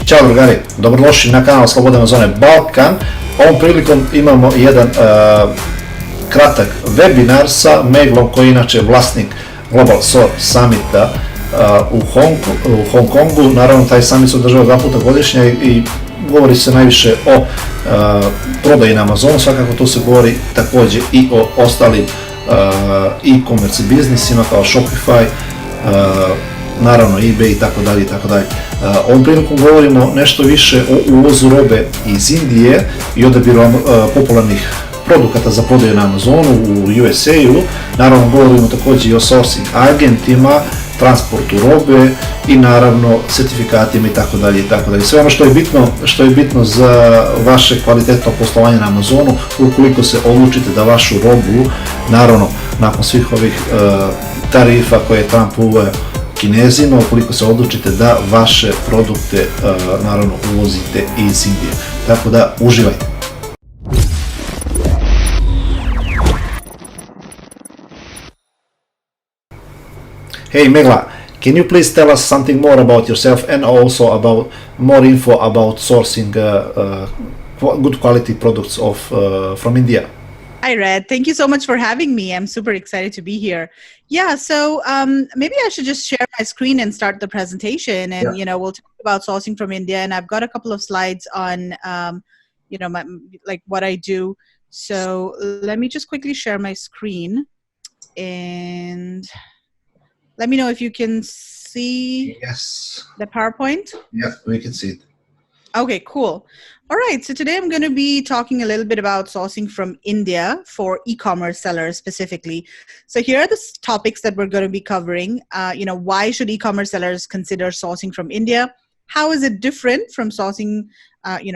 Ćao drugari, dobrodošli na kanal Slobodne zone Balkan. Ovom prilikom imamo jedan kratak webinar sa Meglom, koji je inače vlasnik Global Source Summita u Hong Kongu. Naravno, taj summit se održava 2 puta godišnje i govori se najviše o prodaji na Amazonu. Svakako tu se govori također i o ostalim e-commerce biznisima kao Shopify, naravno eBay i tako dalje i tako dalje. Ovom prilikom govorimo nešto više o uvozu robe iz Indije i odabiru popularnih produkata za prodaju na Amazonu u USA-u. Naravno govorimo također i o sourcing agentima, transportu robe i naravno certifikatima i tako dalje i tako dalje. Sve ono što je bitno za vaše kvalitetno poslovanje na Amazonu, ukoliko se odlučite da vašu robu, naravno nakon svih ovih tarifa koje je Trump uveo Kinezima, ukoliko se odlučite da vaše produkte naravno uvozite iz Indije. Tako da uživajte. Hey Meghla, can you please tell us something more about yourself and also about more info about sourcing good quality products from India? Hi, Red. Thank you so much for having me. I'm super excited to be here. Yeah, so maybe I should just share my screen and start the presentation, and we'll talk about sourcing from India. And I've got a couple of slides on, what I do. So let me just quickly share my screen, and let me know if you can see the PowerPoint. Yeah, we can see it. Okay, cool. All right, so today I'm going to be talking a little bit about sourcing from India for e-commerce sellers specifically. So here are the topics that we're going to be covering. Why should e-commerce sellers consider sourcing from India? How is it different from sourcing,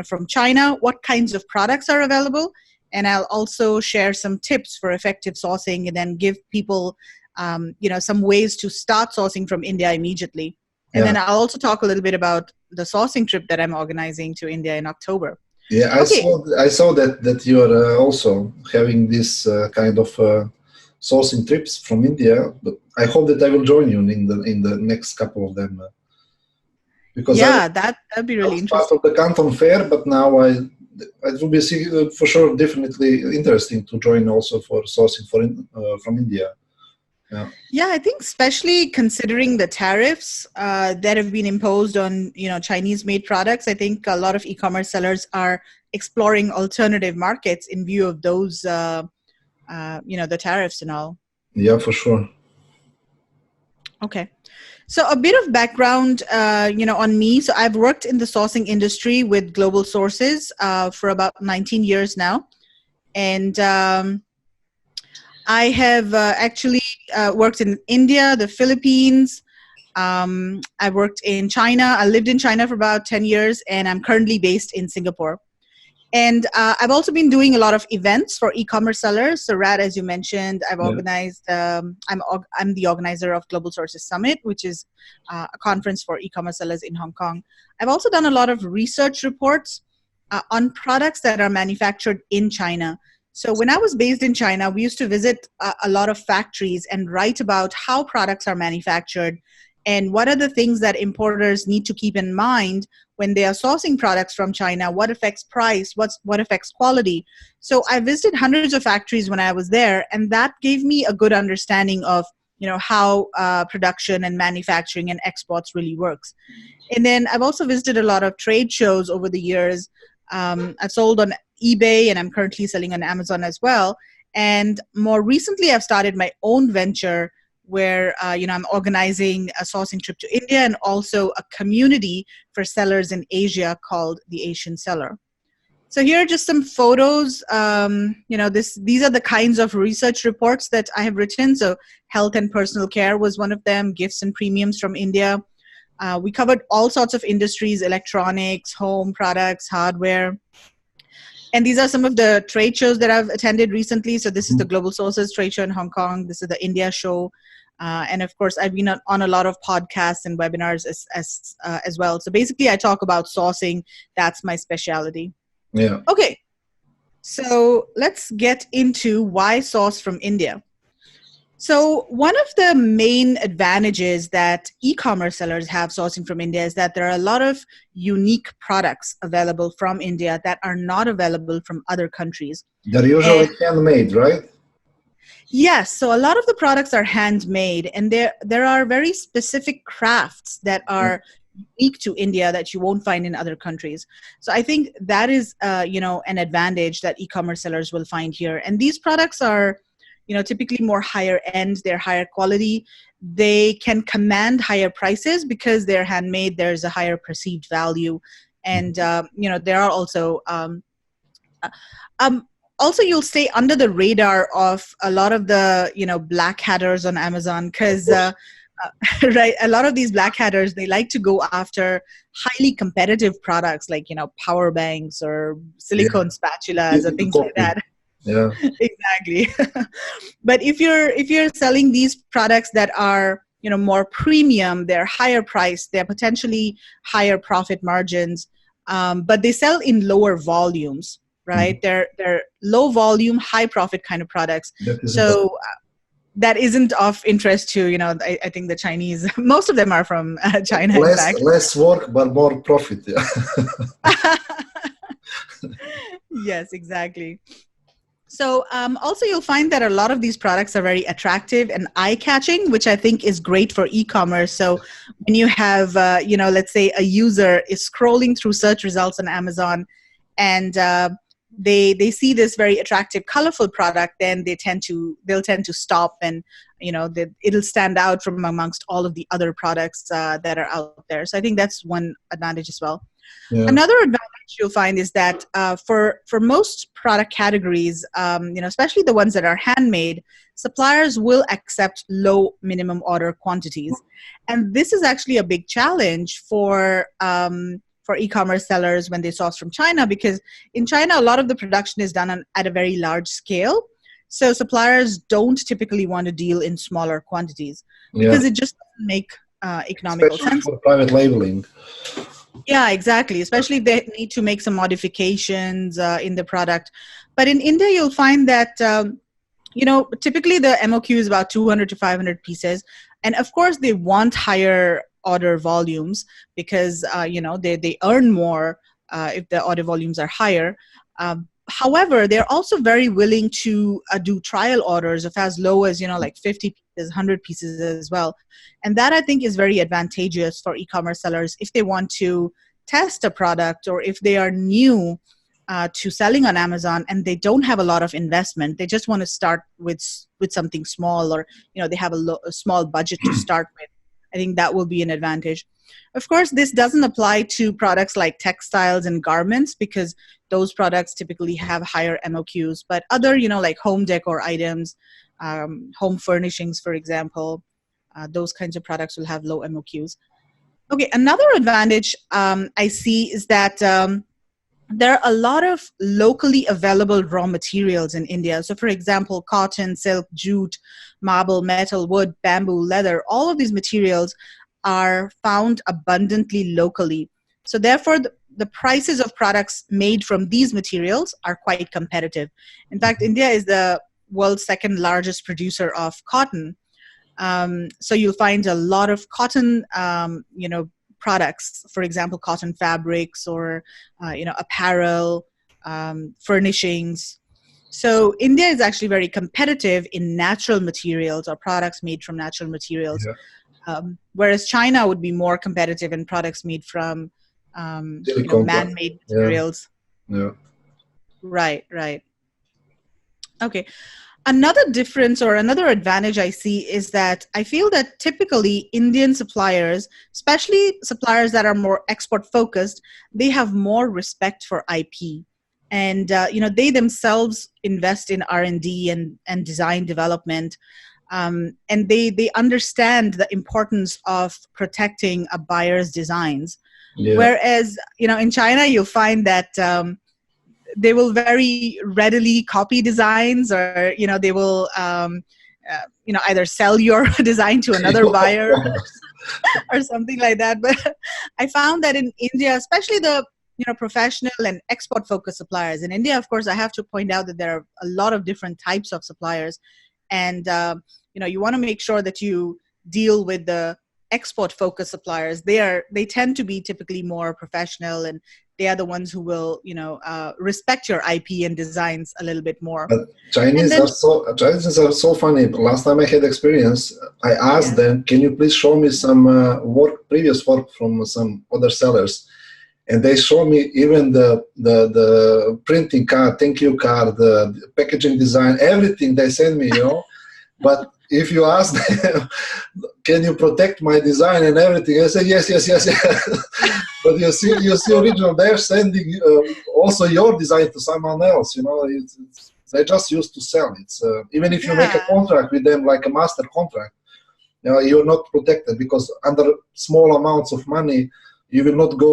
from China? What kinds of products are available? And I'll also share some tips for effective sourcing and then give people, some ways to start sourcing from India immediately. And then I'll also talk a little bit about the sourcing trip that I'm organizing to India in October. Yeah, I saw that you are also having this kind of sourcing trips from India. But I hope that I will join you in the next couple of them. Because that'd be really interesting. Part of the Canton Fair, but now it will be for sure definitely interesting to join also for sourcing from India. Yeah, I think especially considering the tariffs that have been imposed on, Chinese-made products, I think a lot of e-commerce sellers are exploring alternative markets in view of those, the tariffs and all. Yeah, for sure. Okay. So a bit of background, on me. So I've worked in the sourcing industry with global sources for about 19 years now. And I have actually worked in India, the Philippines. I worked in China. I lived in China for about 10 years, and I'm currently based in Singapore. And I've also been doing a lot of events for e-commerce sellers. So Rad, as you mentioned, I've organized, I'm the organizer of Global Sources Summit, which is a conference for e-commerce sellers in Hong Kong. I've also done a lot of research reports on products that are manufactured in China. So when I was based in China, we used to visit a lot of factories and write about how products are manufactured and what are the things that importers need to keep in mind when they are sourcing products from China, what affects price, what affects quality. So I visited hundreds of factories when I was there, and that gave me a good understanding of, how production and manufacturing and exports really works. And then I've also visited a lot of trade shows over the years. I've sold on eBay, and I'm currently selling on Amazon as well. And more recently, I've started my own venture where, I'm organizing a sourcing trip to India and also a community for sellers in Asia called the Asian Seller. So here are just some photos. These are the kinds of research reports that I have written. So health and personal care was one of them, gifts and premiums from India. We covered all sorts of industries, electronics, home products, hardware. And these are some of the trade shows that I've attended recently. So this is the Global Sources trade show in Hong Kong. This is the India show. And of course, I've been on a lot of podcasts and webinars as well. So basically, I talk about sourcing. That's my specialty. Yeah. Okay. So let's get into why source from India. So one of the main advantages that e-commerce sellers have sourcing from India is that there are a lot of unique products available from India that are not available from other countries. They're usually handmade, right? Yes, so a lot of the products are handmade, and there are very specific crafts that are unique to India that you won't find in other countries. So I think that is, an advantage that e-commerce sellers will find here. And these products are, typically more higher end, they're higher quality. They can command higher prices because they're handmade. There's a higher perceived value, and there are also you'll stay under the radar of a lot of the black hatters on Amazon, because right, a lot of these black hatters, they like to go after highly competitive products like power banks or silicone spatulas or things like that. Yeah, exactly. But if you're selling these products that are more premium, they're higher priced, they're potentially higher profit margins, but they sell in lower volumes, right? They're low volume, high profit kind of products. So that isn't of interest to I think the Chinese. Most of them are from China. Less work but more profit. Yeah. Yes, exactly. So also you'll find that a lot of these products are very attractive and eye-catching, which I think is great for e-commerce. So when you have, let's say a user is scrolling through search results on Amazon, and they see this very attractive, colorful product, then they'll tend to stop, and it'll stand out from amongst all of the other products that are out there. So I think that's one advantage as well. Yeah. Another advantage you'll find is that for most product categories, especially the ones that are handmade, suppliers will accept low minimum order quantities, and this is actually a big challenge for e-commerce sellers when they source from China, because in China a lot of the production is done at a very large scale. So suppliers don't typically want to deal in smaller quantities because it just doesn't make economical sense. For private labeling. Yeah, exactly. Especially if they need to make some modifications in the product. But in India, you'll find that, typically the MOQ is about 200 to 500 pieces. And of course, they want higher order volumes because, they earn more if the order volumes are higher. However, they're also very willing to do trial orders of as low as, like 50 pieces, 100 pieces as well. And that I think is very advantageous for e-commerce sellers if they want to test a product, or if they are new to selling on Amazon and they don't have a lot of investment. They just want to start with something small, or, they have a small budget to start with. I think that will be an advantage. Of course, this doesn't apply to products like textiles and garments, because those products typically have higher MOQs. But other, like home decor items, home furnishings, for example, those kinds of products will have low MOQs. Okay, another advantage I see is that there are a lot of locally available raw materials in India. So for example, cotton, silk, jute, marble, metal, wood, bamboo, leather, all of these materials are found abundantly locally. So therefore, the prices of products made from these materials are quite competitive. In fact, India is the world's second largest producer of cotton. So you'll find a lot of cotton, products, for example, cotton fabrics, or, apparel, furnishings. So India is actually very competitive in natural materials, or products made from natural materials. Yeah. Whereas China would be more competitive in products made from man-made materials. Yeah. Right. Okay. Another difference or another advantage I see is that I feel that typically Indian suppliers, especially suppliers that are more export focused, they have more respect for IP. And, they themselves invest in R&D and design development. And they understand the importance of protecting a buyer's designs. Yeah. Whereas, in China, you'll find that they will very readily copy designs, or, they will, either sell your design to another buyer or something like that. But I found that in India, especially the, professional and export focused suppliers in India, of course, I have to point out that there are a lot of different types of suppliers. And you want to make sure that you deal with the export-focused suppliers. They tend to be typically more professional, and they are the ones who will, respect your IP and designs a little bit more. But Chinese are so funny. Last time I had experience, I asked them, "Can you please show me some previous work from some other sellers?" And they show me even the printing card, thank you card, the packaging design, everything they send me, But if you ask them, can you protect my design and everything? I say, yes. But you see original, they're sending also your design to someone else, they just used to sell it. Even if you make a contract with them, like a master contract, you're not protected, because under small amounts of money, you will not go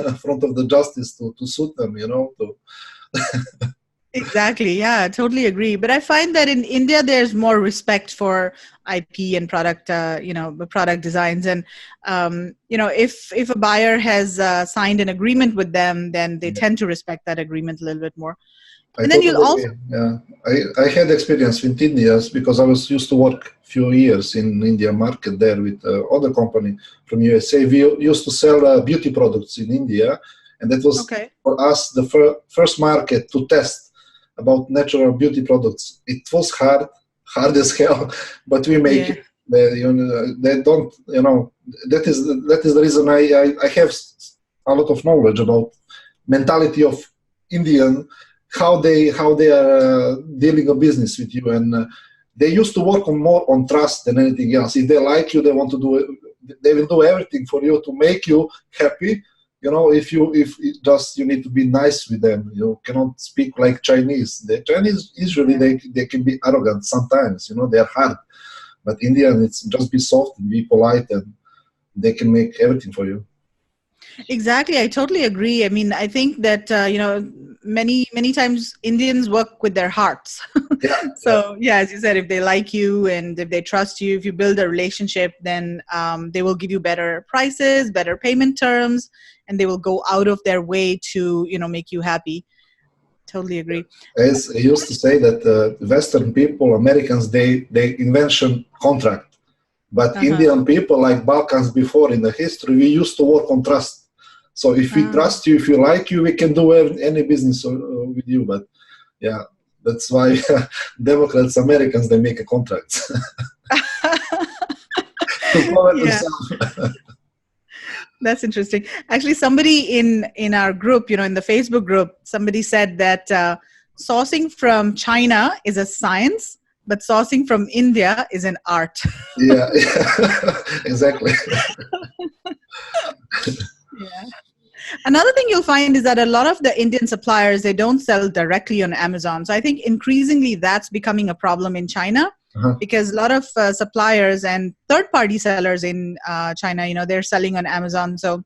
in front of the justice to sue them, Exactly. Yeah, I totally agree. But I find that in India, there's more respect for IP and product, product designs. And, if a buyer has signed an agreement with them, then they tend to respect that agreement a little bit more. And then you'll also... Yeah, I had experience with India because I was used to work few years in India market there with other company from USA. We used to sell beauty products in India, and that was for us the first market to test about natural beauty products. It was hard as hell, but we make it. They don't, that is the reason I have a lot of knowledge about mentality of Indian, how they are dealing a business with you, and they used to work more on trust than anything else. If they like you, they want to do it. They will do everything for you to make you happy. If you need to be nice with them. You cannot speak like Chinese. The Chinese usually they can be arrogant sometimes. They are hard, but Indian, it's just be soft and be polite, and they can make everything for you. Exactly. I totally agree. I mean, I think that, many times Indians work with their hearts. So, as you said, if they like you and if they trust you, if you build a relationship, then they will give you better prices, better payment terms, and they will go out of their way to, make you happy. Totally agree. As I used to say that Western people, Americans, they invention contract. But Indian people, like Balkans before in the history, we used to work on trust. So if we trust you, if you like you, we can do any business with you. But that's why Democrats, Americans, they make a contract. That's interesting. Actually, somebody in our group, in the Facebook group, somebody said that sourcing from China is a science, but sourcing from India is an art. Yeah, exactly. Another thing you'll find is that a lot of the Indian suppliers, they don't sell directly on Amazon. So I think increasingly that's becoming a problem in China, because a lot of suppliers and third-party sellers in China, they're selling on Amazon. So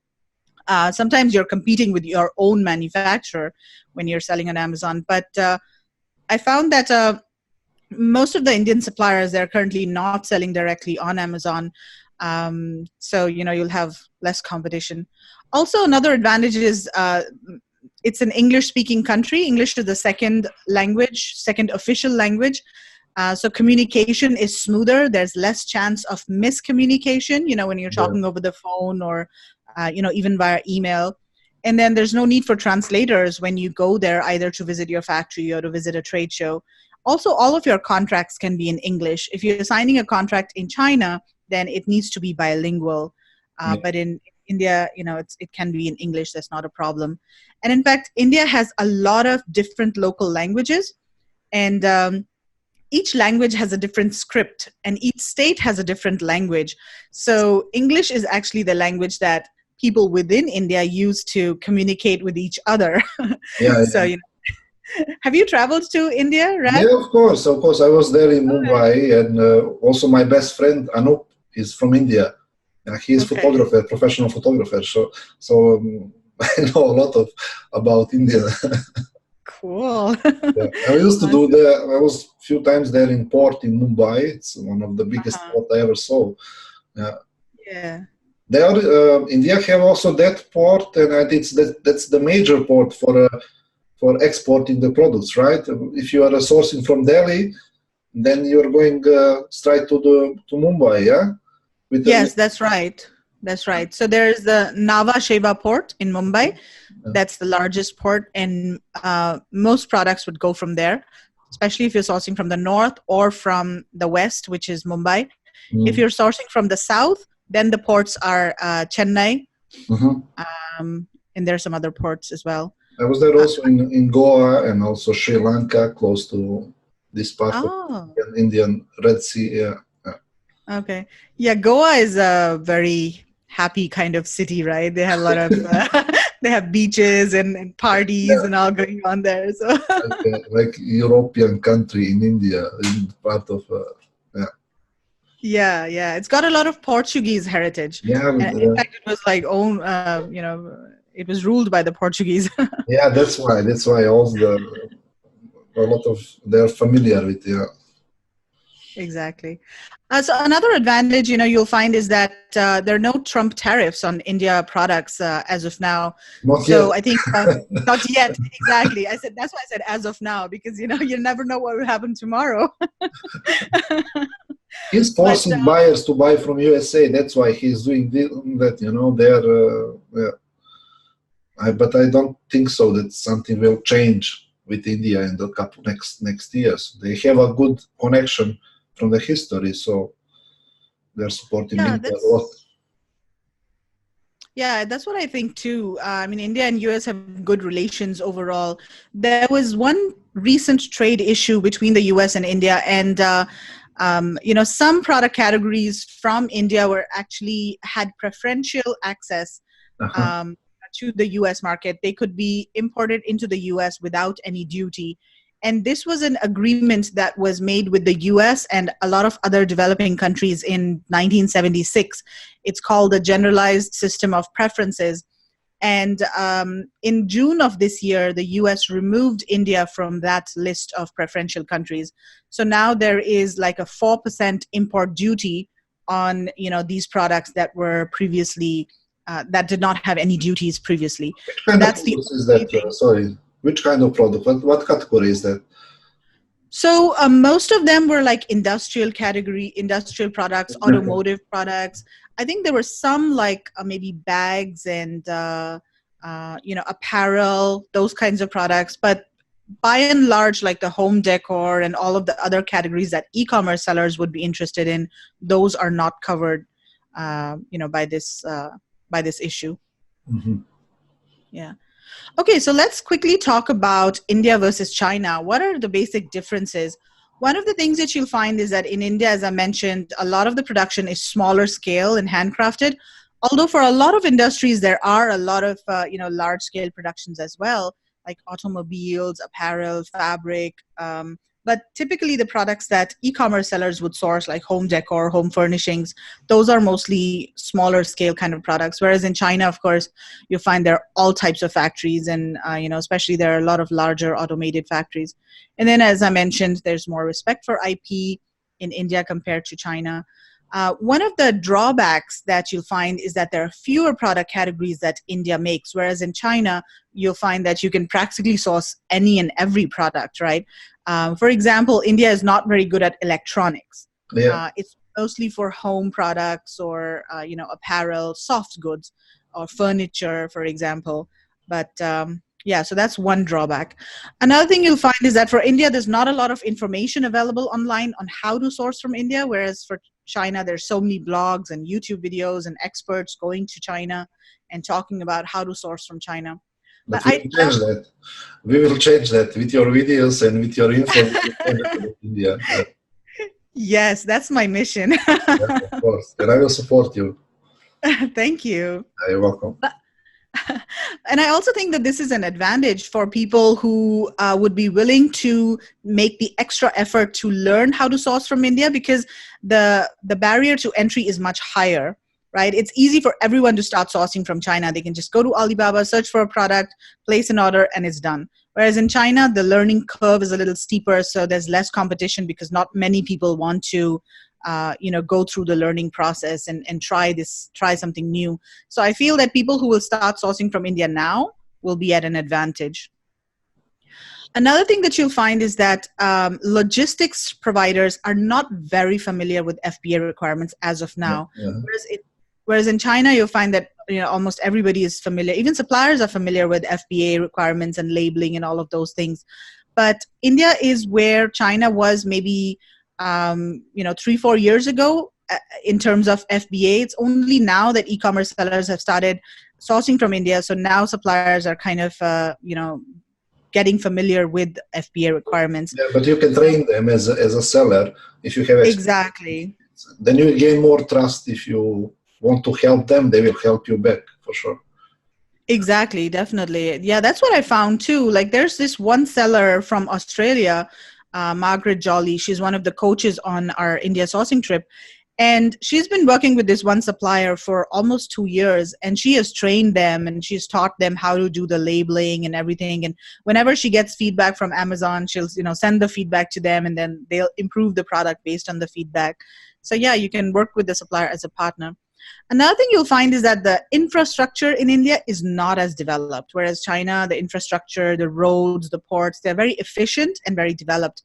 sometimes you're competing with your own manufacturer when you're selling on Amazon. But I found that most of the Indian suppliers, they're currently not selling directly on Amazon. So, you'll have less competition. Also, another advantage is it's an English-speaking country. English is the second official language. So communication is smoother. There's less chance of miscommunication, when you're talking over the phone or, even via email. And then there's no need for translators when you go there, either to visit your factory or to visit a trade show. Also, all of your contracts can be in English. If you're signing a contract in China, then it needs to be bilingual. But in India, it can be in English. That's not a problem. And in fact, India has a lot of different local languages, and each language has a different script, and each state has a different language. So English is actually the language that people within India use to communicate with each other. So, have you traveled to India, right? Yeah, of course. I was there in Mumbai, and also my best friend Anup is from India. He is professional photographer. So I know a lot about India. Cool. I used to do that. I was a few times there in port in Mumbai. It's one of the biggest port I ever saw. India have also that port, and that's the major port for exporting the products, right? If you are sourcing from Delhi, then you're going straight to Mumbai, yeah? Yes, that's right. That's right. So there's the Nhava Sheva port in Mumbai. That's the largest port, and most products would go from there, especially if you're sourcing from the north or from the west, which is Mumbai. If you're sourcing from the south, then the ports are Chennai, and there's some other ports as well. I was there also in Goa and also Sri Lanka, close to this part of Indian Red Sea. Yeah. Okay. Yeah, Goa is a very happy kind of city, right? They have a lot of they have beaches and parties and all going on there. So like European country in India, in part of yeah. It's got a lot of Portuguese heritage. Yeah, in fact, it was like it was ruled by the Portuguese. Yeah, that's why a lot of they're familiar with. Yeah. Exactly. So another advantage, you'll find is that there are no Trump tariffs on India products as of now. Not yet. I think not yet. Exactly. That's why I said as of now, because you never know what will happen tomorrow. He's forcing buyers to buy from USA. That's why he's doing that. But I don't think so that something will change with India in the couple next years. They have a good connection from the history, so they're supporting India a lot. Yeah, that's what I think too. India and US have good relations overall. There was one recent trade issue between the US and India, and some product categories from India had preferential access to the US market. They could be imported into the US without any duty. And this was an agreement that was made with the US and a lot of other developing countries in 1976. It's called the Generalized System of Preferences. And in June of this year, the US removed India from that list of preferential countries. So now there is like a 4% import duty on these products that were previously, that did not have any duties previously. Which kind of product? What category is that? So most of them were like industrial products, automotive products. I think there were some like maybe bags and apparel, those kinds of products. But by and large, like the home decor and all of the other categories that e-commerce sellers would be interested in, those are not covered, by this issue. Yeah. Okay, so let's quickly talk about India versus China. What are the basic differences? One of the things that you'll find is that in India, as I mentioned, a lot of the production is smaller scale and handcrafted. Although for a lot of industries, there are a lot of large scale productions as well, like automobiles, apparel, fabric. But typically the products that e-commerce sellers would source, like home decor, home furnishings, those are mostly smaller scale kind of products. Whereas in China, of course, you'll find there are all types of factories, and especially there are a lot of larger automated factories. And then, as I mentioned, there's more respect for IP in India compared to China. One of the drawbacks that you'll find is that there are fewer product categories that India makes, whereas in China, you'll find that you can practically source any and every product, right? For example, India is not very good at electronics. Yeah. It's mostly for home products or, apparel, soft goods or furniture, for example. But so that's one drawback. Another thing you'll find is that for India, there's not a lot of information available online on how to source from India, whereas for China, there's so many blogs and YouTube videos and experts going to China and talking about how to source from China. But we will change that with your videos and with your info. India. Yes, that's my mission. Yes, of course. And I will support you. Thank you. You're welcome. And I also think that this is an advantage for people who would be willing to make the extra effort to learn how to source from India, because the barrier to entry is much higher, right? It's easy for everyone to start sourcing from China. They can just go to Alibaba, search for a product, place an order, and it's done. Whereas in China, the learning curve is a little steeper, so there's less competition because not many people want to go through the learning process and try something new. So I feel that people who will start sourcing from India now will be at an advantage. Another thing that you'll find is that logistics providers are not very familiar with FBA requirements as of now. Yeah. Whereas in China, you'll find that almost everybody is familiar. Even suppliers are familiar with FBA requirements and labeling and all of those things. But India is where China was maybe 3-4 years ago in terms of FBA. It's only now that e-commerce sellers have started sourcing from India. So now suppliers are kind of getting familiar with FBA requirements. Yeah, but you can train them as a seller if you have experience. Exactly. Then you gain more trust. If you want to help them, they will help you back for sure. Exactly, definitely. Yeah, that's what I found too. Like there's this one seller from Australia, Margaret Jolly. She's one of the coaches on our India sourcing trip. And she's been working with this one supplier for almost 2 years, and she has trained them and she's taught them how to do the labeling and everything. And whenever she gets feedback from Amazon, she'll send the feedback to them, and then they'll improve the product based on the feedback. So yeah, you can work with the supplier as a partner. Another thing you'll find is that the infrastructure in India is not as developed, whereas China, the infrastructure, the roads, the ports, they're very efficient and very developed.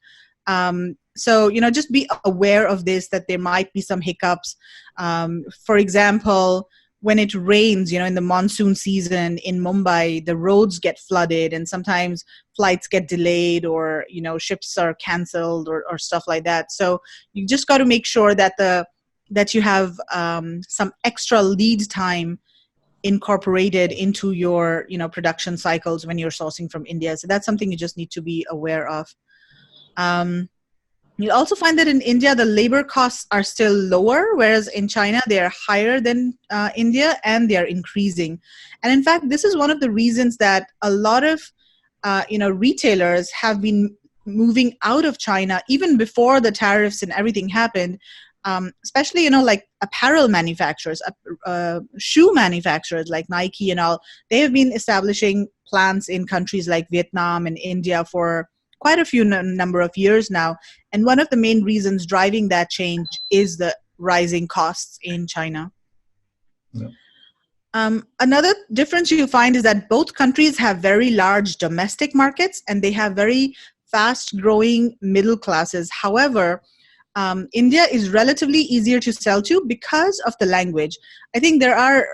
So, just be aware of this, that there might be some hiccups. For example, when it rains, in the monsoon season in Mumbai, the roads get flooded and sometimes flights get delayed, or, ships are canceled or stuff like that. So you just got to make sure that you have some extra lead time incorporated into your, production cycles when you're sourcing from India. So that's something you just need to be aware of. You'll also find that in India, the labor costs are still lower, whereas in China, they are higher than India, and they are increasing. And in fact, this is one of the reasons that a lot of, retailers have been moving out of China even before the tariffs and everything happened. Especially, like apparel manufacturers, shoe manufacturers like Nike and all, they have been establishing plants in countries like Vietnam and India for quite a few number of years now. And one of the main reasons driving that change is the rising costs in China. Yeah. Another difference you find is that both countries have very large domestic markets, and they have very fast growing middle classes. However, India is relatively easier to sell to because of the language. I think there are,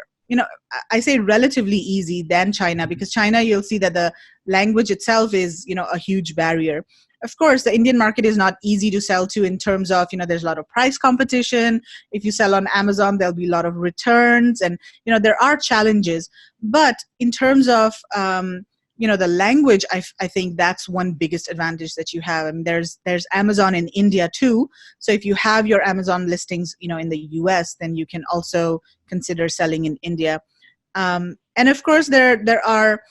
I say relatively easy than China, because China, you'll see that the language itself is, a huge barrier. Of course, the Indian market is not easy to sell to in terms of, there's a lot of price competition. If you sell on Amazon, there'll be a lot of returns, and, there are challenges. But in terms of, the language, I think that's one biggest advantage that you have. And there's Amazon in India too. So if you have your Amazon listings, in the US, then you can also consider selling in India. And of course, there are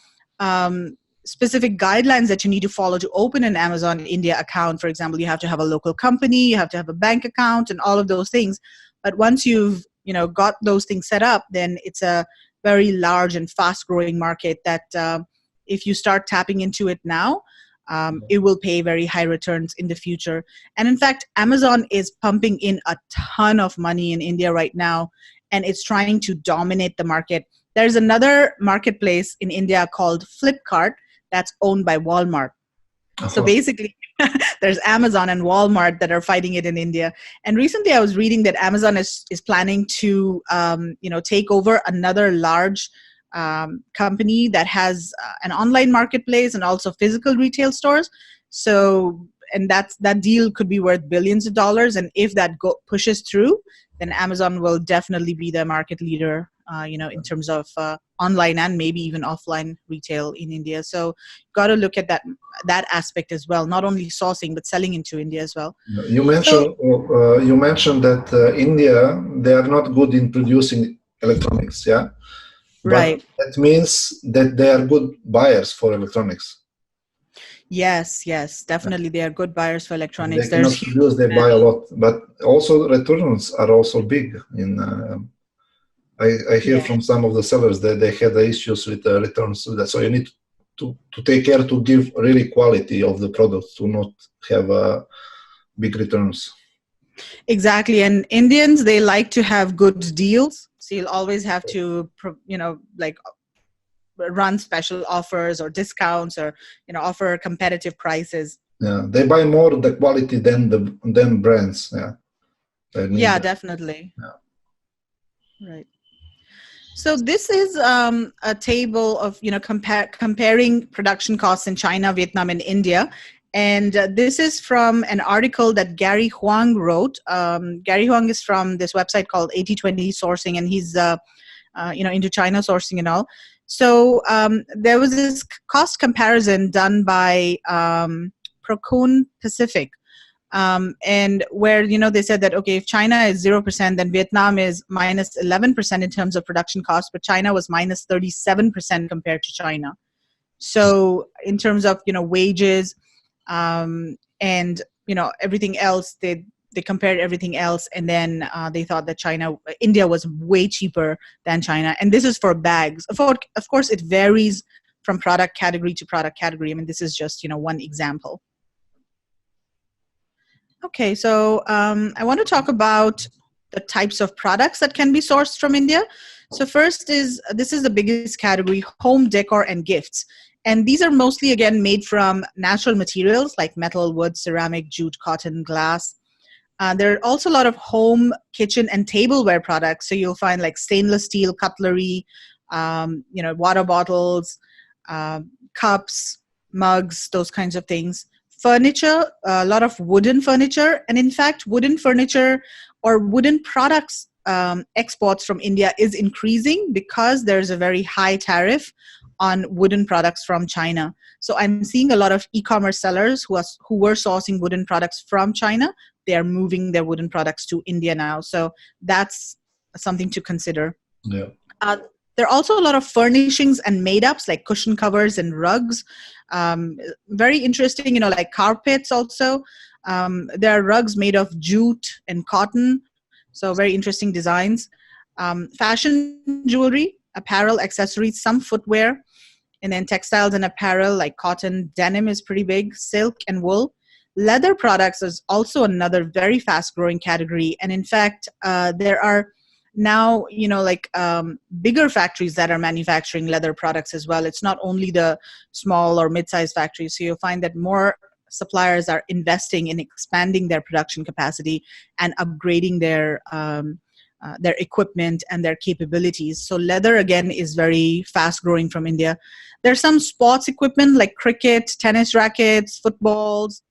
specific guidelines that you need to follow to open an Amazon India account. For example, you have to have a local company, you have to have a bank account, and all of those things. But once you've got those things set up, then it's a very large and fast-growing market that if you start tapping into it now, it will pay very high returns in the future. And in fact, Amazon is pumping in a ton of money in India right now, and it's trying to dominate the market. There's another marketplace in India called Flipkart that's owned by Walmart. Uh-huh. So basically, there's Amazon and Walmart that are fighting it in India. And recently I was reading that Amazon is planning to, take over another large company that has an online marketplace and also physical retail stores. So, and that deal could be worth billions of dollars. And if that pushes through, then Amazon will definitely be the market leader, in terms of online and maybe even offline retail in India. So, got to look at that aspect as well. Not only sourcing, but selling into India as well. You mentioned that India, they are not good in producing electronics, yeah. But right. That means that they are good buyers for electronics. Yes, definitely. They are good buyers for electronics. They cannot produce, they buy a lot. But also returns are also big. I hear from some of the sellers that they had issues with the returns. So you need to take care to give really quality of the product, to not have big returns. Exactly. And Indians, they like to have good deals. So you'll always have to, run special offers or discounts, or offer competitive prices. Yeah, they buy more the quality than brands. Yeah, Yeah, definitely. Yeah. Right. So this is a table of comparing production costs in China, Vietnam, and India. And this is from an article that Gary Huang wrote. Gary Huang is from this website called 80/20 Sourcing, and he's into China sourcing and all. So there was this cost comparison done by Procon Pacific. And where they said that, okay, if China is 0%, then Vietnam is minus 11% in terms of production costs, but China was minus 37% compared to China. So in terms of wages and everything else, they compared everything else, and then they thought that India was way cheaper than China. And this is for bags. Of course, it varies from product category to product category. I mean, this is just one example. Okay, so I want to talk about the types of products that can be sourced from India. So first this is the biggest category, home decor and gifts. And these are mostly, again, made from natural materials like metal, wood, ceramic, jute, cotton, glass. There are also a lot of home, kitchen, and tableware products. So you'll find like stainless steel cutlery, water bottles, cups, mugs, those kinds of things. Furniture, a lot of wooden furniture. And in fact, wooden furniture or wooden products exports from India is increasing because there's a very high tariff on wooden products from China. So I'm seeing a lot of e-commerce sellers who were sourcing wooden products from China. They are moving their wooden products to India now. So that's something to consider. Yeah. There are also a lot of furnishings and made-ups like cushion covers and rugs. Very interesting, like carpets also. There are rugs made of jute and cotton. So very interesting designs. Fashion jewelry, apparel, accessories, some footwear. And then textiles and apparel like cotton, denim is pretty big, silk and wool. Leather products is also another very fast-growing category. And in fact, there are now, bigger factories that are manufacturing leather products as well. It's not only the small or mid-sized factories. So you'll find that more suppliers are investing in expanding their production capacity and upgrading their equipment and their capabilities. So leather, again, is very fast growing from India. There's some sports equipment like cricket, tennis rackets, footballs,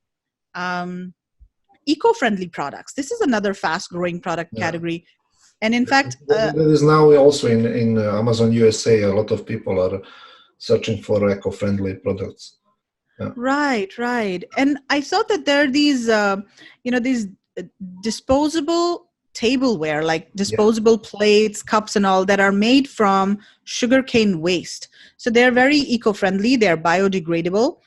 eco-friendly products. This is another fast growing product category. And in fact, there is now also in Amazon USA, a lot of people are searching for eco-friendly products. Yeah. Right. And I saw that there are these, these disposable tableware, like disposable plates, cups and all that are made from sugarcane waste. So they're very eco-friendly, they're biodegradable.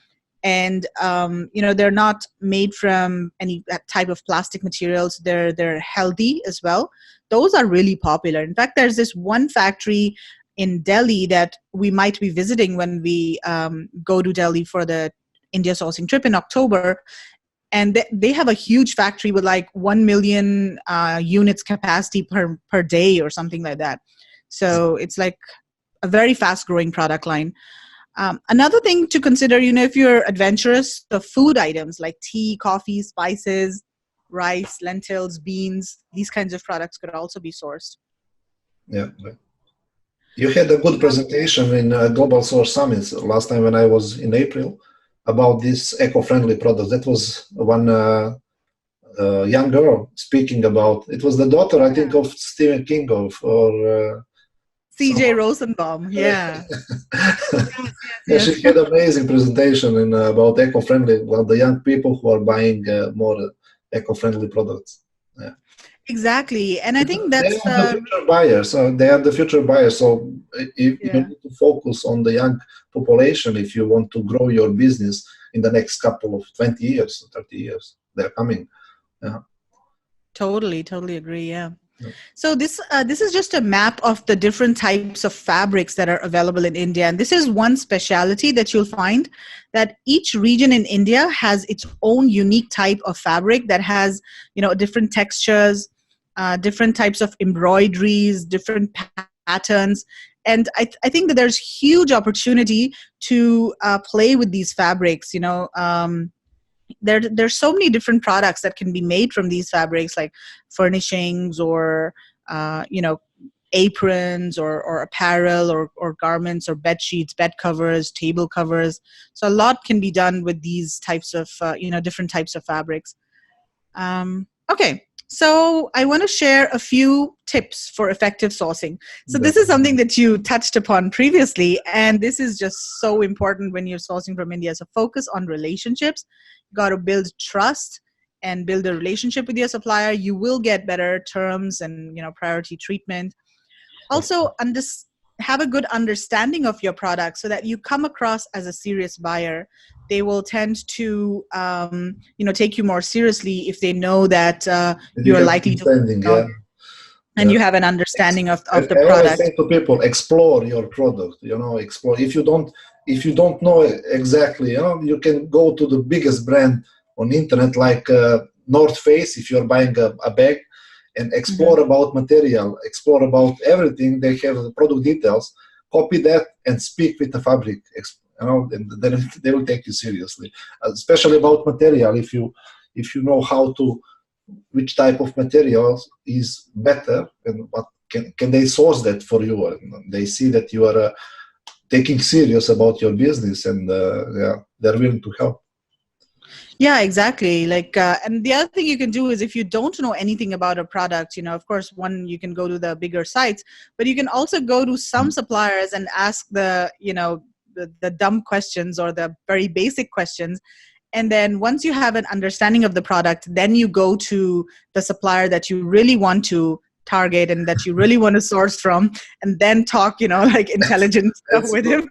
And, they're not made from any type of plastic materials. They're healthy as well. Those are really popular. In fact, there's this one factory in Delhi that we might be visiting when we go to Delhi for the India sourcing trip in October. And they have a huge factory with like 1 million units capacity per day or something like that. So it's like a very fast growing product line. Another thing to consider, if you're adventurous, the food items like tea, coffee, spices, rice, lentils, beans, these kinds of products could also be sourced. Yeah. You had a good presentation in Global Source Summits last time when I was in April about this eco-friendly products. That was one young girl speaking about. It was the daughter, I think, of Stephen King or C.J. Rosenbaum. Yeah. Yes. She had an amazing presentation about eco-friendly. Well, the young people who are buying more eco-friendly products. Yeah. Exactly, and I think that's they are the future buyers. So they are the future buyers. So you need to focus on the young population if you want to grow your business in the next couple of 20 years, 30 years. They're coming. Yeah. Totally agree. Yeah. So this is just a map of the different types of fabrics that are available in India. And this is one specialty that you'll find, that each region in India has its own unique type of fabric that has, different textures, different types of embroideries, different patterns. And I think that there's huge opportunity to play with these fabrics. There's so many different products that can be made from these fabrics, like furnishings or aprons or apparel or garments or bed sheets, bed covers, table covers. So a lot can be done with these types of different types of fabrics. Okay, so I want to share a few tips for effective sourcing. So this is something that you touched upon previously, and this is just so important when you're sourcing from India. So focus on relationships. You got to build trust and build a relationship with your supplier. You will get better terms and priority treatment. Also, have a good understanding of your product so that you come across as a serious buyer. They will tend to, take you more seriously if they know that you're likely to, and you have an understanding of the product. I always say to people, explore your product. Explore. If you don't know exactly, you can go to the biggest brand on internet like North Face if you're buying a bag. And explore about material, explore about everything. They have the product details. Copy that and speak with the fabric. And then they will take you seriously. Especially about material. If you know which type of materials is better, and what can they source that for you? And they see that you are taking serious about your business, and they're willing to help. Yeah, exactly. And the other thing you can do is if you don't know anything about a product, of course, you can go to the bigger sites, but you can also go to some suppliers and ask the dumb questions or the very basic questions. And then once you have an understanding of the product, then you go to the supplier that you really want to target and that you really want to source from, and then talk, intelligent stuff with him.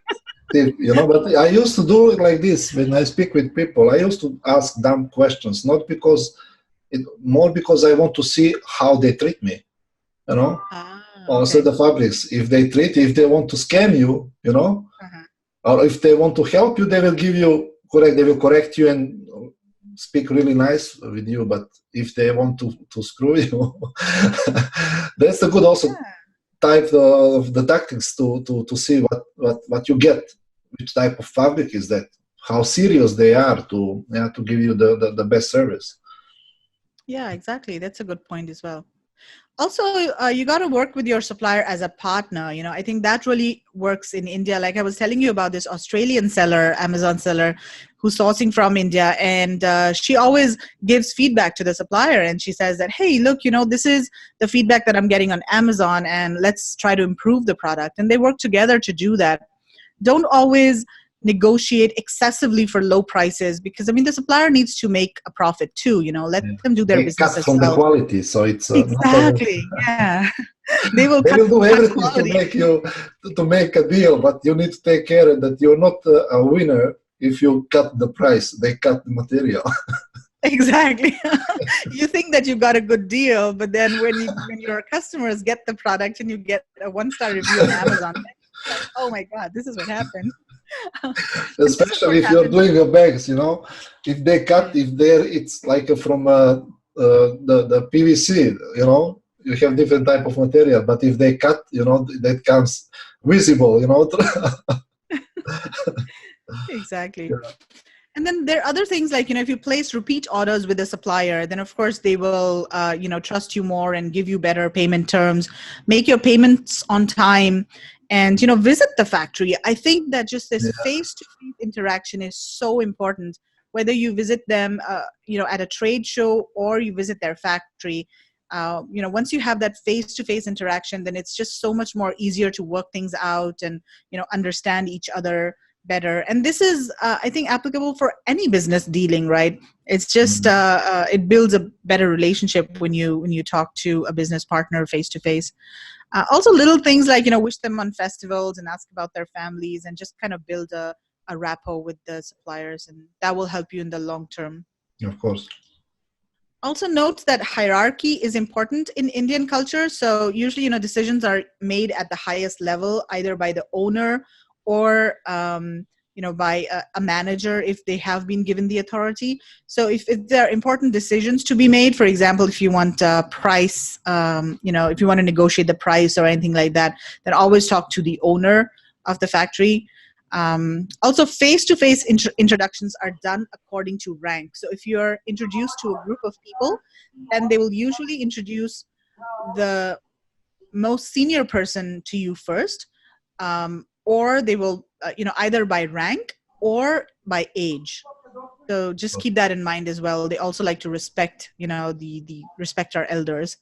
But I used to do it like this when I speak with people. I used to ask dumb questions, more because I want to see how they treat me, Also the fabrics, if they want to scam you, or if they want to help you, they will correct you and speak really nice with you. But if they want to screw you, that's a good also type of the tactics to see what you get, which type of fabric is that, how serious they are to give you the best service. Yeah, exactly. That's a good point as well. Also, you got to work with your supplier as a partner. I think that really works in India. Like I was telling you about this Australian seller, Amazon seller, who's sourcing from India. And she always gives feedback to the supplier. And she says that, hey, look, this is the feedback that I'm getting on Amazon, and let's try to improve the product. And they work together to do that. Don't always negotiate excessively for low prices, because the supplier needs to make a profit too. Let them do their business cut from the quality, so it's exactly they will do everything to make a deal, but you need to take care that you're not a winner if you cut the price. They cut the material. Exactly. You think that you got a good deal, but then when your customers get the product and you get a 1-star review on Amazon, like, oh my God, this is what happened. Especially if you're doing a bags, if they cut, it's like from the PVC, you have different type of material, but if they cut, that comes visible, Exactly. Yeah. And then there are other things like, if you place repeat orders with a supplier, then of course they will, trust you more and give you better payment terms, make your payments on time, and, visit the factory. I think that just this face-to-face interaction is so important, whether you visit them, at a trade show or you visit their factory. Once you have that face-to-face interaction, then it's just so much more easier to work things out and, understand each other better. And this is, I think, applicable for any business dealing, right? It's just, it builds a better relationship when you talk to a business partner face-to-face. Also, little things like, wish them on festivals and ask about their families and just kind of build a rapport with the suppliers, and that will help you in the long term. Of course. Also note that hierarchy is important in Indian culture. So usually, decisions are made at the highest level, either by the owner or, by a manager if they have been given the authority. So if there are important decisions to be made, for example, if you want price, if you want to negotiate the price or anything like that, then always talk to the owner of the factory. Also, face-to-face introductions are done according to rank. So if you're introduced to a group of people, then they will usually introduce the most senior person to you first, or they will, either by rank or by age. So just keep that in mind as well. They also like to respect, the respect our elders.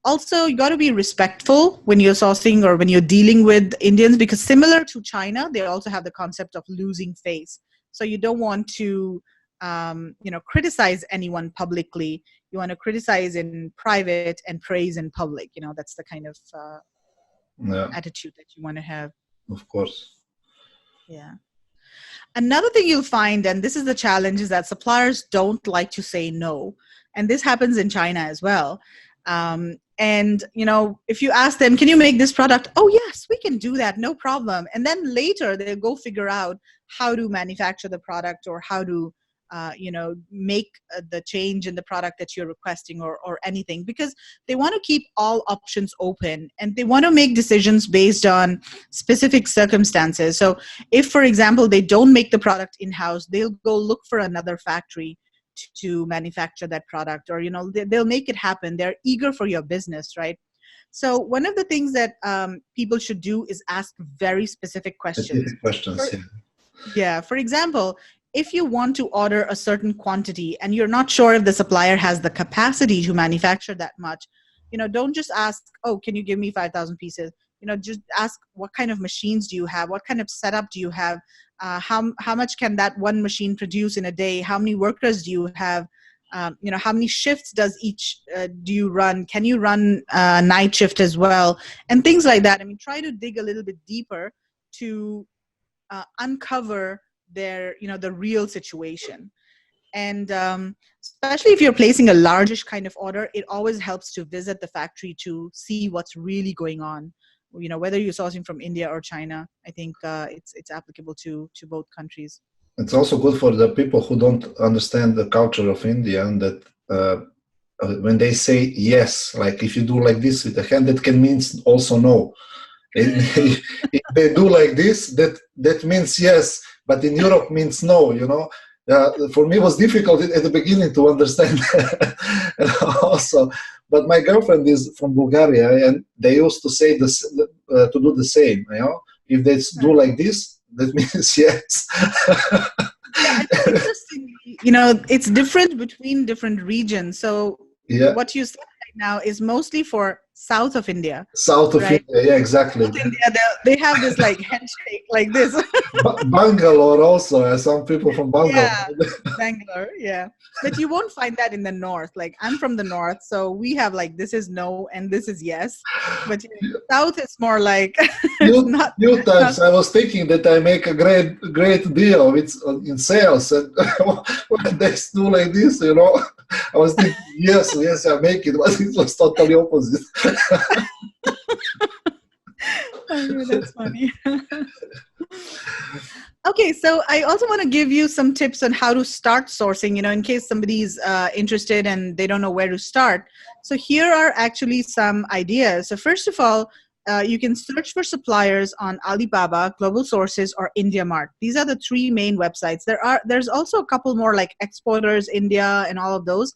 Also, you got to be respectful when you're sourcing or when you're dealing with Indians, because similar to China, they also have the concept of losing face. So you don't want to, criticize anyone publicly. You want to criticize in private and praise in public. That's the kind of attitude that you want to have. Of course. Yeah. Another thing you'll find, and this is the challenge, is that suppliers don't like to say no. And this happens in China as well. And, if you ask them, can you make this product? Oh, yes, we can do that. No problem. And then later they'll go figure out how to manufacture the product or how to, make the change in the product that you're requesting or anything, because they want to keep all options open and they want to make decisions based on specific circumstances. So if, for example, they don't make the product in-house, they'll go look for another factory to manufacture that product, or they'll make it happen. They're eager for your business, right? So one of the things that people should do is ask very specific questions. For example, if you want to order a certain quantity and you're not sure if the supplier has the capacity to manufacture that much, don't just ask, oh, can you give me 5,000 pieces? Just ask, what kind of machines do you have? What kind of setup do you have? How much can that one machine produce in a day? How many workers do you have? How many shifts does each do you run? Can you run night shift as well? And things like that. I mean, try to dig a little bit deeper to uncover their, the real situation. And especially if you're placing a largish kind of order, it always helps to visit the factory to see what's really going on. Whether you're sourcing from India or China, I think it's applicable to both countries. It's also good for the people who don't understand the culture of India, and that when they say yes, like if you do like this with the hand, that can mean also no. If they do like this, that means yes, but in Europe means no, for me it was difficult at the beginning to understand also. But my girlfriend is from Bulgaria, and they used to say this, to do the same. If they do like this, that means yes. Yeah, interestingly, it's different between different regions. So what you said right now is mostly for south of India. South of India, yeah, exactly. South India, they have this like handshake like this. Bangalore also, some people from Bangalore. Yeah, Bangalore, yeah. But you won't find that in the north. Like, I'm from the north, so we have like, this is no and this is yes. But south is more like Few times I was thinking that I make a great deal in sales, and when they do like this, I was thinking, yes, I make it, but it was totally opposite. Oh, that's funny. Okay, so I also want to give you some tips on how to start sourcing, in case somebody's interested and they don't know where to start. So here are actually some ideas. So first of all, you can search for suppliers on Alibaba, Global Sources, or IndiaMart. These are the three main websites. There's also a couple more like Exporters India and all of those,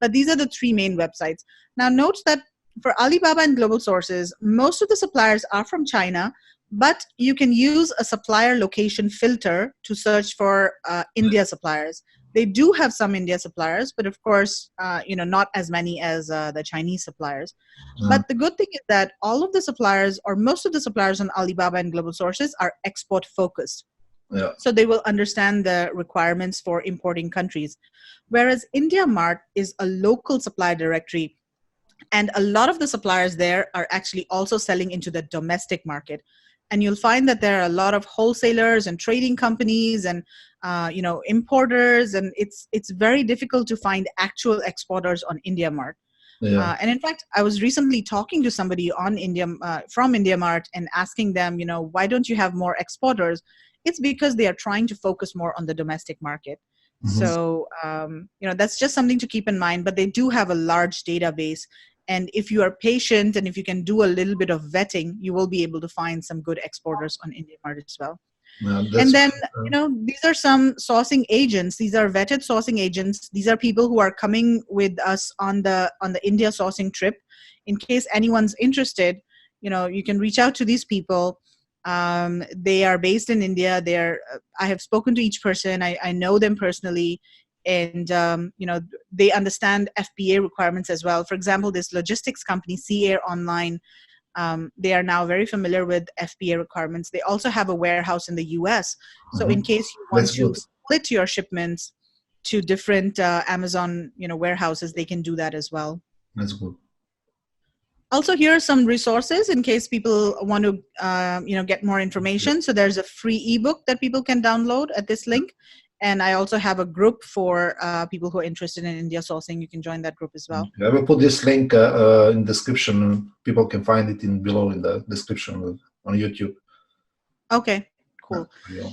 but these are the three main websites. Now note that for Alibaba and Global Sources, most of the suppliers are from China, but you can use a supplier location filter to search for India suppliers. They do have some India suppliers, but of course, not as many as the Chinese suppliers. But the good thing is that all of the suppliers, or most of the suppliers on Alibaba and Global Sources, are export focused. Yeah. So they will understand the requirements for importing countries. Whereas IndiaMart is a local supply directory, and a lot of the suppliers there are actually also selling into the domestic market. And you'll find that there are a lot of wholesalers and trading companies and importers, and it's very difficult to find actual exporters on IndiaMart. Yeah. And in fact, I was recently talking to somebody on from IndiaMart and asking them, why don't you have more exporters? it's because they are trying to focus more on the domestic market. So, you know, that's just something to keep in mind, but they do have a large database. And if you are patient and if you can do a little bit of vetting, you will be able to find some good exporters on Indian market as well. And then, you know, these are some sourcing agents. These are vetted sourcing agents. These are people who are coming with us on the India sourcing trip. In case anyone's interested, you know, you can reach out to these people. They are based in India. I have spoken to each person. I know them personally, and you know, they understand FBA requirements as well. For example, this logistics company, Sea Air Online, they are now very familiar with FBA requirements. They also have a warehouse in the US. So in case you want to split your shipments to different Amazon, you know, warehouses, they can do that as well. That's good. Also, here are some resources in case people want to, you know, get more information. So there's a free ebook that people can download at this link. And I also have a group for people who are interested in India sourcing. You can join that group as well. I will put this link in the description. People can find it below in the description on YouTube. Okay, cool.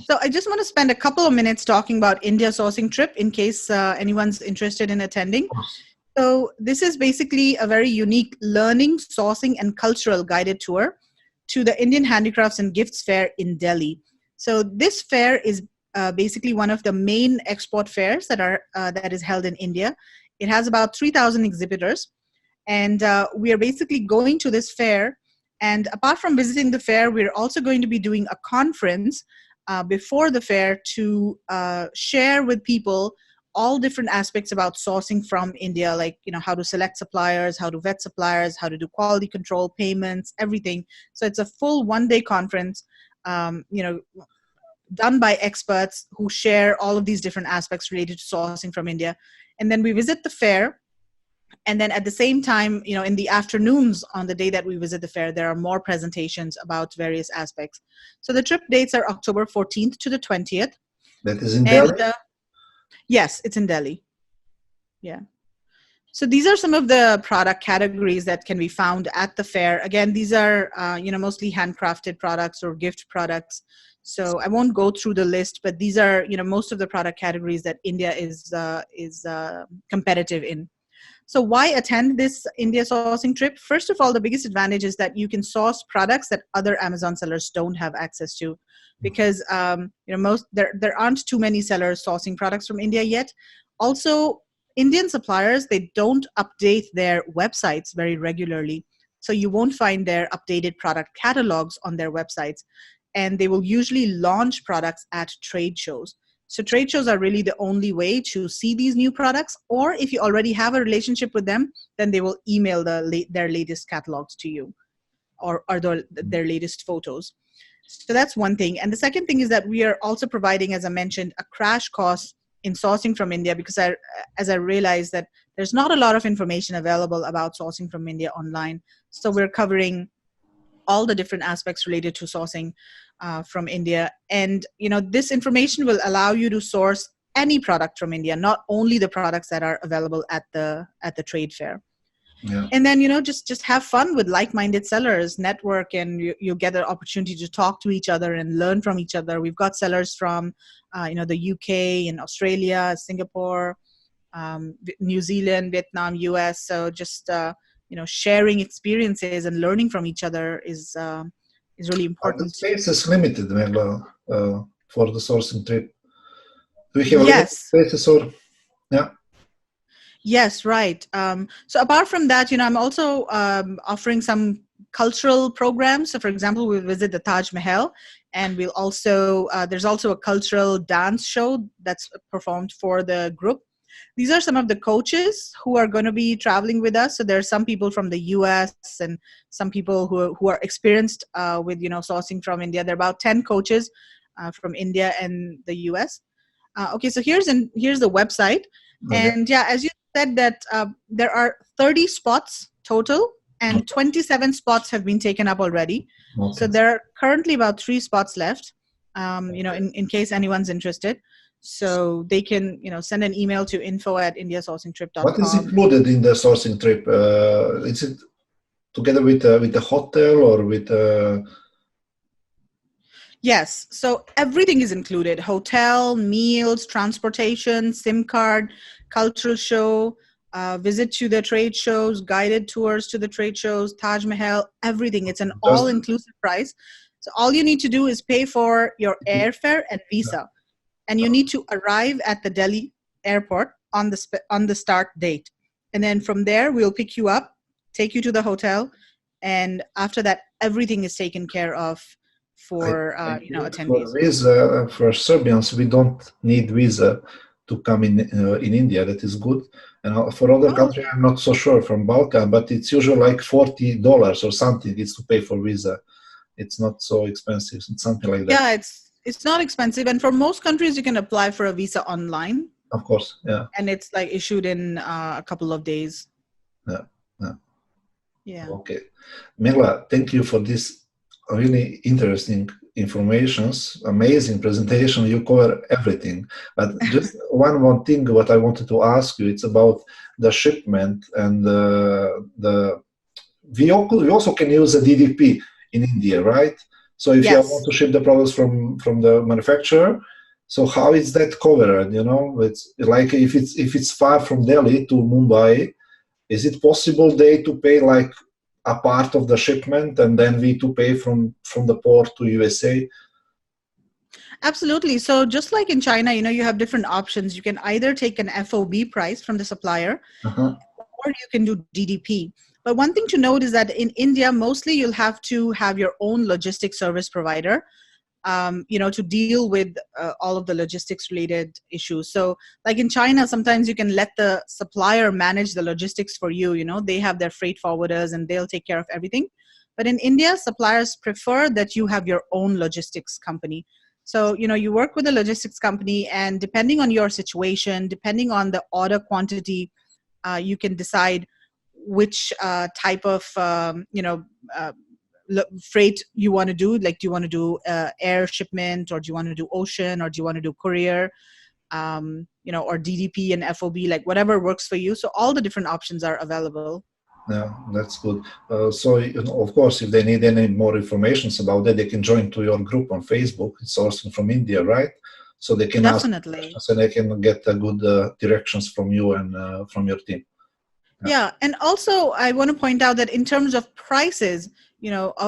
So I just want to spend a couple of minutes talking about India sourcing trip in case anyone's interested in attending. So this is basically a very unique learning, sourcing, and cultural guided tour to the Indian Handicrafts and Gifts Fair in Delhi. So this fair is basically one of the main export fairs that is held in India. It has about 3,000 exhibitors, and we are basically going to this fair. And apart from visiting the fair, we're also going to be doing a conference before the fair to share with people all different aspects about sourcing from India, like, you know, how to select suppliers, how to vet suppliers, how to do quality control, payments, everything. So it's a full one-day conference, you know, done by experts who share all of these different aspects related to sourcing from India. And then we visit the fair. And then at the same time, you know, in the afternoons on the day that we visit the fair, there are more presentations about various aspects. So the trip dates are October 14th to the 20th. That is in Delhi? Yes, it's in Delhi. Yeah. So these are some of the product categories that can be found at the fair. Again, these are, you know, mostly handcrafted products or gift products. So I won't go through the list, but these are, you know, most of the product categories that India is competitive in. So why attend this India sourcing trip? First of all, the biggest advantage is that you can source products that other Amazon sellers don't have access to, because you know, there aren't too many sellers sourcing products from India yet. Also, Indian suppliers, they don't update their websites very regularly, so you won't find their updated product catalogs on their websites, and they will usually launch products at trade shows. So trade shows are really the only way to see these new products, or if you already have a relationship with them, then they will email their latest catalogs to you, or their latest photos. So that's one thing. And the second thing is that we are also providing, as I mentioned, a crash course in sourcing from India, because as I realized that there's not a lot of information available about sourcing from India online. So we're covering all the different aspects related to sourcing from India. And, you know, this information will allow you to source any product from India, not only the products that are available at the trade fair. Yeah. And then, you know, just have fun with like-minded sellers, network, and you'll get an opportunity to talk to each other and learn from each other. We've got sellers from, you know, the UK and Australia, Singapore, New Zealand, Vietnam, US. So just, you know, sharing experiences and learning from each other is really important. The space is limited, Meghla, for the sourcing trip. Do we have yes. spaces or, yeah? Yes, right. So apart from that, you know, I'm also offering some cultural programs. So for example, we'll visit the Taj Mahal, and we'll also, there's also a cultural dance show that's performed for the group. These are some of the coaches who are going to be traveling with us. So there are some people from the US and some people who are experienced with, you know, sourcing from India. There are about 10 coaches from India and the US. Okay, so here's the website. Okay. And yeah, as you said that there are 30 spots total, and 27 spots have been taken up already. Okay. So there are currently about 3 spots left, you know, in case anyone's interested. So they can, you know, send an email to info@indiasourcingtrip.com. What is included in the sourcing trip? Is it together with the hotel or with? Yes, so everything is included: hotel, meals, transportation, SIM card, cultural show, visit to the trade shows, guided tours to the trade shows, Taj Mahal, everything. It's an Just all-inclusive price. So all you need to do is pay for your airfare and visa, and you need to arrive at the Delhi airport on the start date. And then from there, we'll pick you up, take you to the hotel, and after that, everything is taken care of for attendees. For visa, for Serbians, we don't need visa to come in India. That is good. And for other countries, I'm not so sure from Balkan, but it's usually like $40 or something. It's to pay for visa. It's not so expensive. It's something like that. Yeah, it's not expensive, and for most countries, you can apply for a visa online. Of course, yeah. And it's like issued in a couple of days. Yeah. Okay, Meghla, thank you for this really interesting informations, amazing presentation. You cover everything, but just one more thing what I wanted to ask you, it's about the shipment and we also can use a DDP in India, right? So if you want to ship the products from the manufacturer, so how is that covered? It's like if it's far from Delhi to Mumbai, is it possible they to pay like a part of the shipment and then we to pay from the port to USA? Absolutely. So just like in China, you have different options. You can either take an FOB price from the supplier, or you can do DDP. But one thing to note is that in India, mostly you'll have to have your own logistics service provider, to deal with all of the logistics related issues. So like in China, sometimes you can let the supplier manage the logistics for you. They have their freight forwarders and they'll take care of everything. But in India, suppliers prefer that you have your own logistics company. So, you work with a logistics company, and depending on your situation, depending on the order quantity, you can decide which type of, freight you want to do. Like, do you want to do air shipment, or do you want to do ocean, or do you want to do courier, or DDP and FOB, like whatever works for you. So all the different options are available. Yeah, that's good. So, of course, if they need any more information about that, they can join to your group on Facebook. It's also from India, right? So they can ask questions and they can get good directions from you and from your team. Yeah, and also I want to point out that in terms of prices,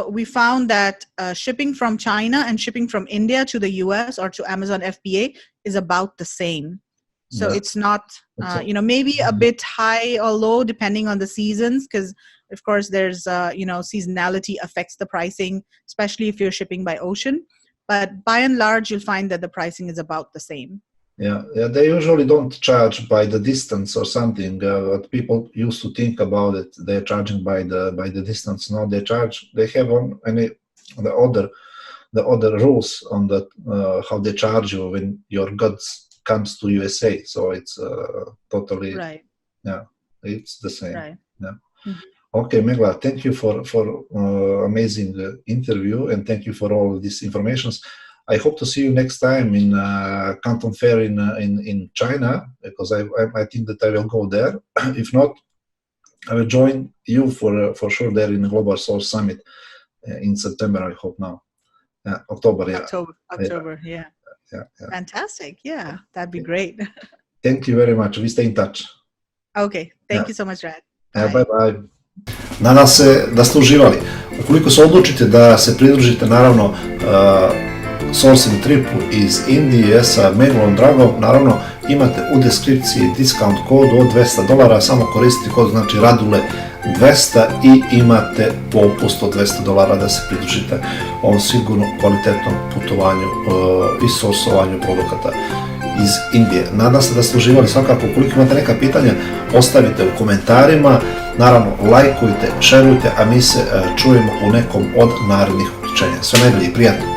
we found that shipping from China and shipping from India to the US or to Amazon FBA is about the same. So it's not, maybe a bit high or low depending on the seasons, because of course there's, seasonality affects the pricing, especially if you're shipping by ocean. But by and large, you'll find that the pricing is about the same. Yeah, they usually don't charge by the distance or something. What people used to think about it, they're charging by the distance. No, they have the other rules on the how they charge you when your goods comes to USA. So it's totally right. Yeah, it's the same. Right. Yeah. Okay, Meghla, thank you for amazing interview, and thank you for all this information. I hope to see you next time in Canton Fair in China, because I think that I will go there. If not, I will join you for sure there in the Global Source Summit in September, I hope now. October, yeah. October, yeah. Fantastic, yeah, that'd be great. Thank you very much. We stay in touch. Okay, thank you so much, Rad. Bye bye. Nadam se da ste uživali. Ukoliko se odlučite da se pridružite, naravno, sourcing tripu iz Indije sa Meghlom Dragom, naravno imate u deskripciji discount kodu od $200, samo koristite kod, znači Radule 200 i imate popust od $200 da se pridružite ovom sigurno kvalitetnom putovanju i sourcovanju produkata iz Indije. Nadam se da ste uživali. Svakako, ukoliko imate neka pitanja, ostavite u komentarima, naravno lajkujte, šerujte, a mi se čujemo u nekom od narednih uključenja. Sve najbolje i prijatno!